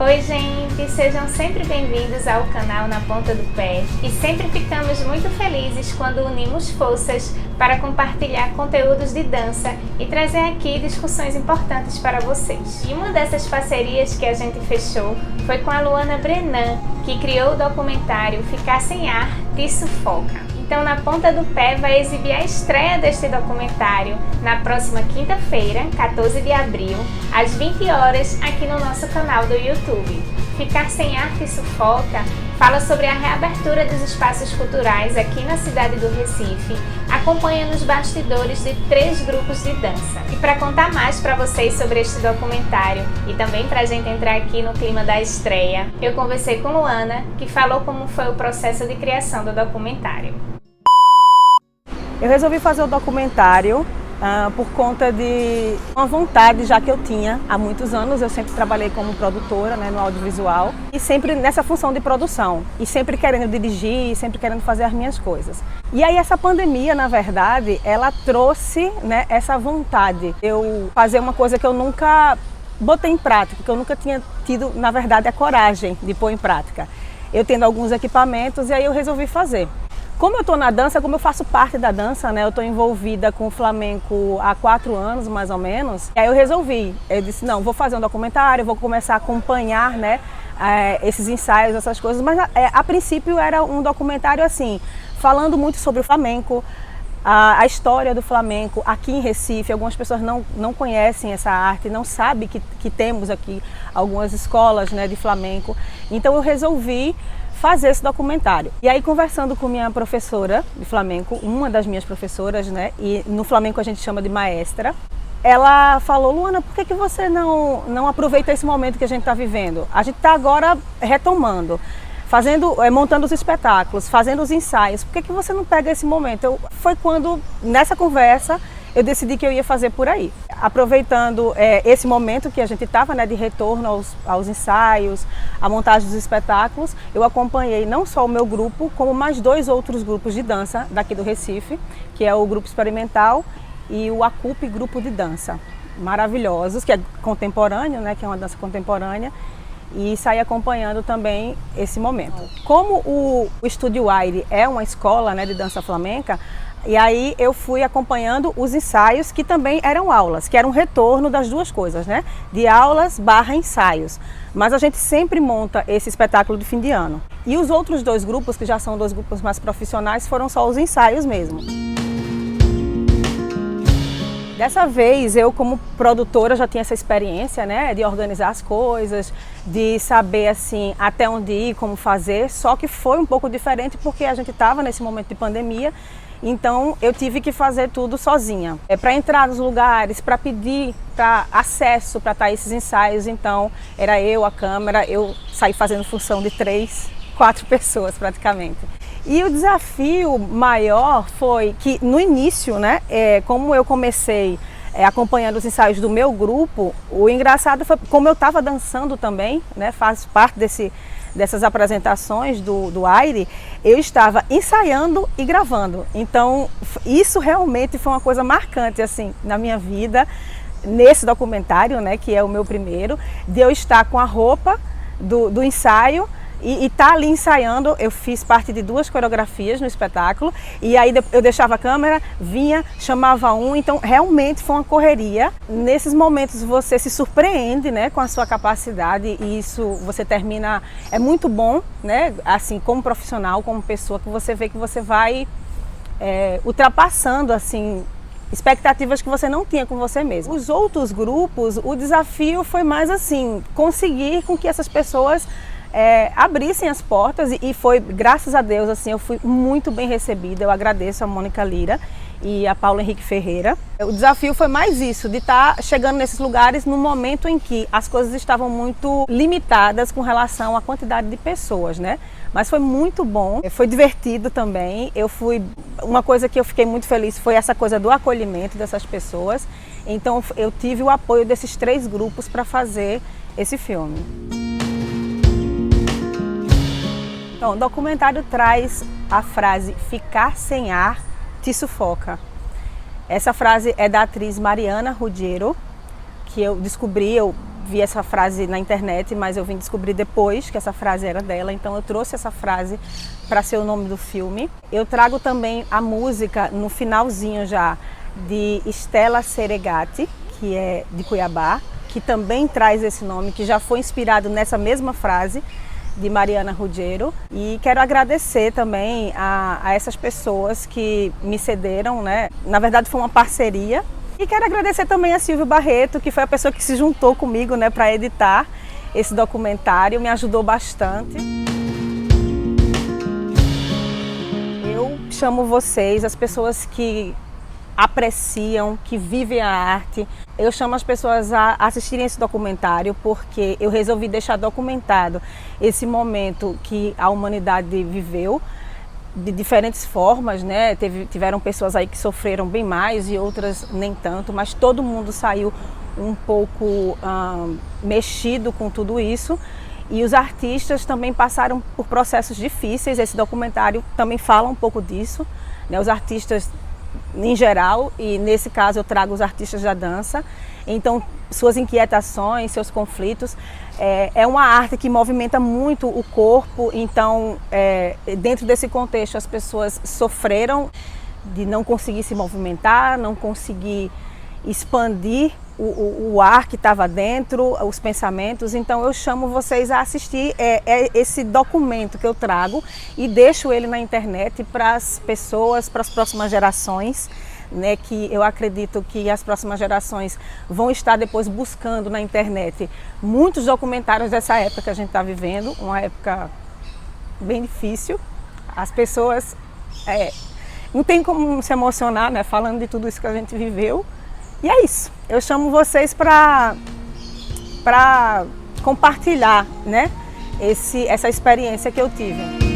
Oi gente, sejam sempre bem-vindos ao canal Na Ponta do Pé e sempre ficamos muito felizes quando unimos forças para compartilhar conteúdos de dança e trazer aqui discussões importantes para vocês. E uma dessas parcerias que a gente fechou foi com a Luana Brenan, que criou o documentário Ficar Sem Ar Te Sufoca. Então, Na Ponta do Pé vai exibir a estreia deste documentário na próxima quinta-feira, 14 de abril, às 20 horas, aqui no nosso canal do YouTube. Ficar Sem Ar Te Sufoca fala sobre a reabertura dos espaços culturais aqui na cidade do Recife, acompanha nos bastidores de 3 grupos de dança. E para contar mais para vocês sobre este documentário e também para a gente entrar aqui no clima da estreia, eu conversei com Luana, que falou como foi o processo de criação do documentário. Eu resolvi fazer o documentário por conta de uma vontade já que eu tinha há muitos anos. Eu sempre trabalhei como produtora, no audiovisual e sempre nessa função de produção e sempre querendo dirigir, sempre querendo fazer as minhas coisas. E aí essa pandemia, na verdade, ela trouxe essa vontade. Eu fazer uma coisa que eu nunca botei em prática, que eu nunca tinha tido, na verdade, a coragem de pôr em prática. Eu tendo alguns equipamentos e aí eu resolvi fazer. Como eu estou na dança, como eu faço parte da dança, eu estou envolvida com o flamenco há 4 anos, mais ou menos. E aí eu disse, não, vou fazer um documentário, vou começar a acompanhar, esses ensaios, essas coisas. Mas a princípio era um documentário assim, falando muito sobre o flamenco, a história do flamenco aqui em Recife. Algumas pessoas não conhecem essa arte, não sabem que temos aqui algumas escolas de flamenco. Então eu resolvi fazer esse documentário. E aí, conversando com minha professora de flamenco, uma das minhas professoras, e no flamenco a gente chama de maestra, ela falou, Luana, por que você não aproveita esse momento que a gente está vivendo? A gente está agora retomando, montando os espetáculos, fazendo os ensaios, por que você não pega esse momento? Foi quando, nessa conversa, eu decidi que eu ia fazer por aí. Aproveitando esse momento que a gente estava de retorno aos ensaios, a montagem dos espetáculos, eu acompanhei não só o meu grupo, como mais 2 outros grupos de dança daqui do Recife, que é o Grupo Experimental e o ACUP Grupo de Dança. Maravilhosos, que é contemporâneo, que é uma dança contemporânea, e saí acompanhando também esse momento. Como o Estúdio Aire é uma escola de dança flamenca, e aí eu fui acompanhando os ensaios, que também eram aulas, que era um retorno das duas coisas, de aulas / ensaios. Mas a gente sempre monta esse espetáculo de fim de ano. E os outros 2 grupos, que já são 2 grupos mais profissionais, foram só os ensaios mesmo. Dessa vez, eu como produtora já tinha essa experiência, de organizar as coisas, de saber assim até onde ir, como fazer, só que foi um pouco diferente porque a gente estava nesse momento de pandemia. Então eu tive que fazer tudo sozinha. Para entrar nos lugares, para pedir acesso para estar esses ensaios, então era eu, a câmera, eu saí fazendo função de 3, 4 pessoas praticamente. E o desafio maior foi que no início, como eu comecei acompanhando os ensaios do meu grupo, o engraçado foi como eu estava dançando também, faz parte dessas apresentações do Aire, eu estava ensaiando e gravando. Então isso realmente foi uma coisa marcante assim na minha vida, nesse documentário, que é o meu primeiro, de eu estar com a roupa do ensaio e estar ali ensaiando. Eu fiz parte de 2 coreografias no espetáculo e aí eu deixava a câmera, vinha, chamava um, então realmente foi uma correria. Nesses momentos você se surpreende com a sua capacidade e isso você termina, é muito bom, assim como profissional, como pessoa, que você vê que você vai ultrapassando assim expectativas que você não tinha com você mesmo. Os outros grupos, o desafio foi mais assim, conseguir com que essas pessoas abrissem as portas e foi, graças a Deus, assim, eu fui muito bem recebida. Eu agradeço a Mônica Lira e a Paulo Henrique Ferreira. O desafio foi mais isso, de estar chegando nesses lugares no momento em que as coisas estavam muito limitadas com relação à quantidade de pessoas, Mas foi muito bom, foi divertido também. Uma coisa que eu fiquei muito feliz foi essa coisa do acolhimento dessas pessoas. Então eu tive o apoio desses 3 grupos para fazer esse filme. Então, o documentário traz a frase "ficar sem ar te sufoca". Essa frase é da atriz Mariana Ruggiero, que eu descobri, eu vi essa frase na internet, mas eu vim descobrir depois que essa frase era dela, então eu trouxe essa frase para ser o nome do filme. Eu trago também a música no finalzinho já de Stella Seregati, que é de Cuiabá, que também traz esse nome, que já foi inspirado nessa mesma frase de Mariana Ruggiero. E quero agradecer também a essas pessoas que me cederam, né? Na verdade foi uma parceria. E quero agradecer também a Silvio Barreto, que foi a pessoa que se juntou comigo, né, para editar esse documentário, me ajudou bastante. Eu chamo vocês, as pessoas que apreciam, que vivem a arte, eu chamo as pessoas a assistirem esse documentário porque eu resolvi deixar documentado esse momento que a humanidade viveu de diferentes formas, né? Tiveram pessoas aí que sofreram bem mais e outras nem tanto, mas todo mundo saiu um pouco mexido com tudo isso. E os artistas também passaram por processos difíceis. Esse documentário também fala um pouco disso, né? Os artistas em geral, e nesse caso eu trago os artistas da dança. Então, suas inquietações, seus conflitos. É uma arte que movimenta muito o corpo, então, dentro desse contexto, as pessoas sofreram de não conseguir se movimentar, não conseguir expandir o ar que estava dentro, os pensamentos. Então, eu chamo vocês a assistir esse documento que eu trago e deixo ele na internet para as pessoas, para as próximas gerações, né, que eu acredito que as próximas gerações vão estar depois buscando na internet muitos documentários dessa época que a gente está vivendo, uma época bem difícil. As pessoas não tem como se emocionar, né, falando de tudo isso que a gente viveu. E é isso. Eu chamo vocês para compartilhar, né, essa experiência que eu tive.